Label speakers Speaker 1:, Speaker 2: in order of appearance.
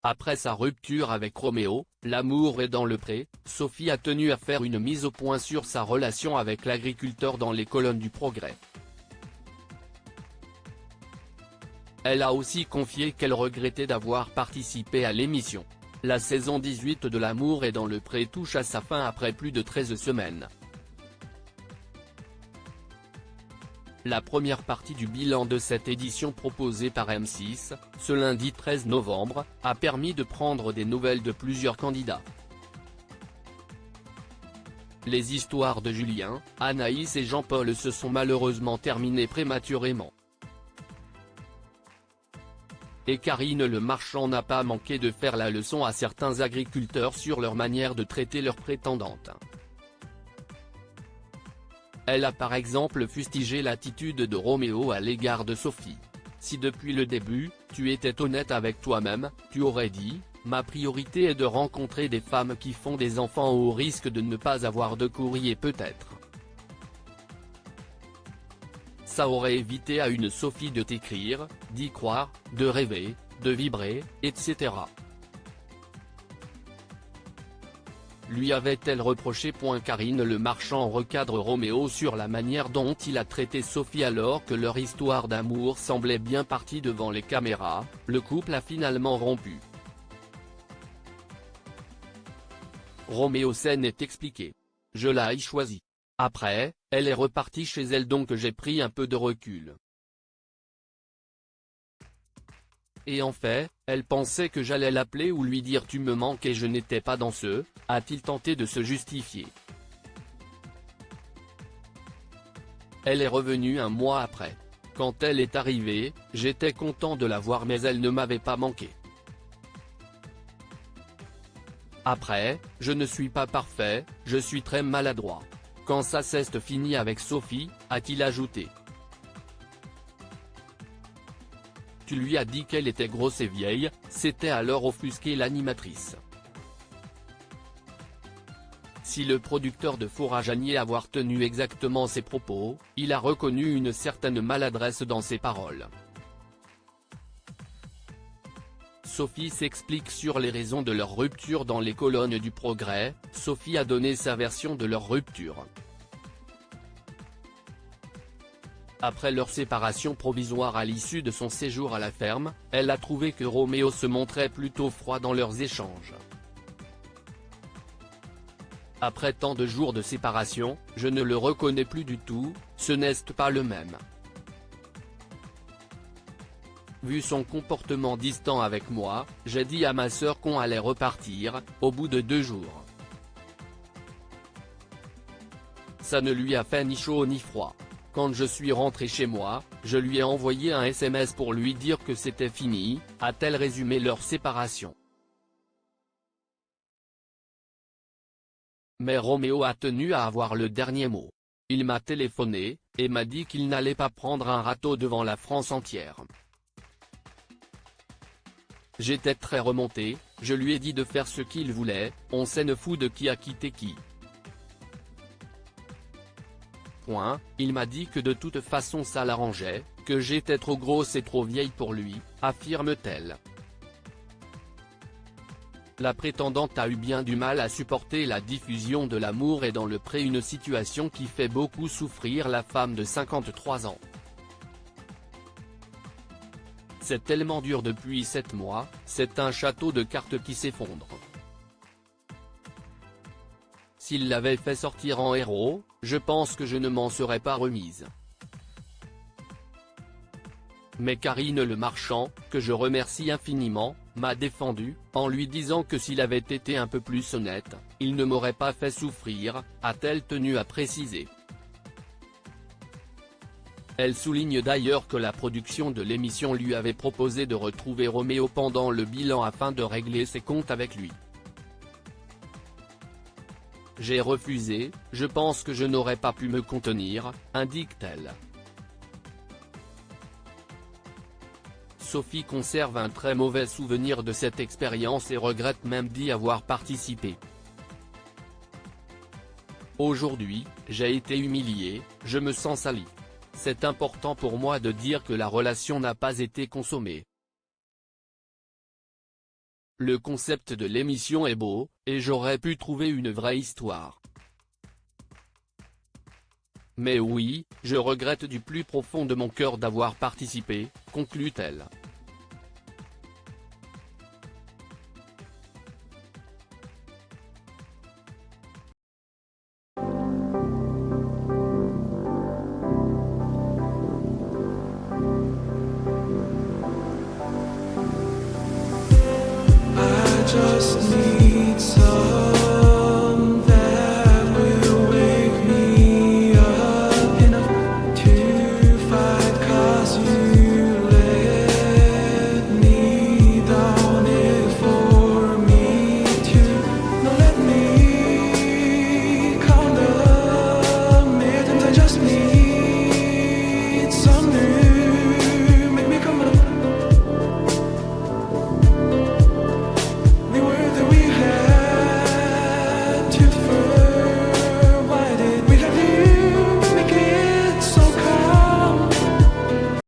Speaker 1: Après sa rupture avec Roméo, L'amour est dans le pré, Sophie a tenu à faire une mise au point sur sa relation avec l'agriculteur dans les colonnes du Progrès. Elle a aussi confié qu'elle regrettait d'avoir participé à l'émission. La saison 18 de L'amour est dans le pré touche à sa fin après plus de 13 semaines. La première partie du bilan de cette édition proposée par M6, ce lundi 13 novembre, a permis de prendre des nouvelles de plusieurs candidats. Les histoires de Julien, Anaïs et Jean-Paul se sont malheureusement terminées prématurément. Et Karine Le Marchand n'a pas manqué de faire la leçon à certains agriculteurs sur leur manière de traiter leurs prétendantes. Elle a par exemple fustigé l'attitude de Roméo à l'égard de Sophie. Si depuis le début, tu étais honnête avec toi-même, tu aurais dit, ma priorité est de rencontrer des femmes qui font des enfants au risque de ne pas avoir de courrier peut-être. Ça aurait évité à une Sophie de t'écrire, d'y croire, de rêver, de vibrer, etc. Lui avait-elle reproché. Karine Le Marchand recadre Roméo sur la manière dont il a traité Sophie alors que leur histoire d'amour semblait bien partie devant les caméras, le couple a finalement rompu. Roméo s'en est expliqué. Je l'ai choisie. Après, elle est repartie chez elle donc j'ai pris un peu de recul. Et en fait, elle pensait que j'allais l'appeler ou lui dire tu me manques et je n'étais pas dans ce, a-t-il tenté de se justifier. Elle est revenue un mois après. Quand elle est arrivée, j'étais content de la voir mais elle ne m'avait pas manqué. Après, je ne suis pas parfait, je suis très maladroit. Quand ça s'est fini avec Sophie, a-t-il ajouté. Tu lui as dit qu'elle était grosse et vieille, c'était alors offusqué l'animatrice. Si le producteur de Fourrage a nié avoir tenu exactement ses propos, il a reconnu une certaine maladresse dans ses paroles. Sophie s'explique sur les raisons de leur rupture dans les colonnes du Progrès. Sophie a donné sa version de leur rupture. Après leur séparation provisoire à l'issue de son séjour à la ferme, elle a trouvé que Roméo se montrait plutôt froid dans leurs échanges. Après tant de jours de séparation, je ne le reconnais plus du tout, ce n'est pas le même. Vu son comportement distant avec moi, j'ai dit à ma sœur qu'on allait repartir, au bout de 2 jours. Ça ne lui a fait ni chaud ni froid. Quand je suis rentré chez moi, je lui ai envoyé un SMS pour lui dire que c'était fini, a-t-elle résumé leur séparation. Mais Roméo a tenu à avoir le dernier mot. Il m'a téléphoné, et m'a dit qu'il n'allait pas prendre un râteau devant la France entière. J'étais très remonté, je lui ai dit de faire ce qu'il voulait, on s'en fout de qui a quitté qui. Il m'a dit que de toute façon ça l'arrangeait, que j'étais trop grosse et trop vieille pour lui, affirme-t-elle. La prétendante a eu bien du mal à supporter la diffusion de L'amour est dans le pré, une situation qui fait beaucoup souffrir la femme de 53 ans. C'est tellement dur depuis 7 mois, c'est un château de cartes qui s'effondre. S'il l'avait fait sortir en héros, je pense que je ne m'en serais pas remise. Mais Karine Le Marchand, que je remercie infiniment, m'a défendu, en lui disant que s'il avait été un peu plus honnête, il ne m'aurait pas fait souffrir, a-t-elle tenu à préciser. Elle souligne d'ailleurs que la production de l'émission lui avait proposé de retrouver Roméo pendant le bilan afin de régler ses comptes avec lui. J'ai refusé, je pense que je n'aurais pas pu me contenir, indique-t-elle. Sophie conserve un très mauvais souvenir de cette expérience et regrette même d'y avoir participé. Aujourd'hui, j'ai été humiliée, je me sens salie. C'est important pour moi de dire que la relation n'a pas été consommée. Le concept de l'émission est beau, et j'aurais pu trouver une vraie histoire. Mais oui, je regrette du plus profond de mon cœur d'avoir participé, conclut-elle.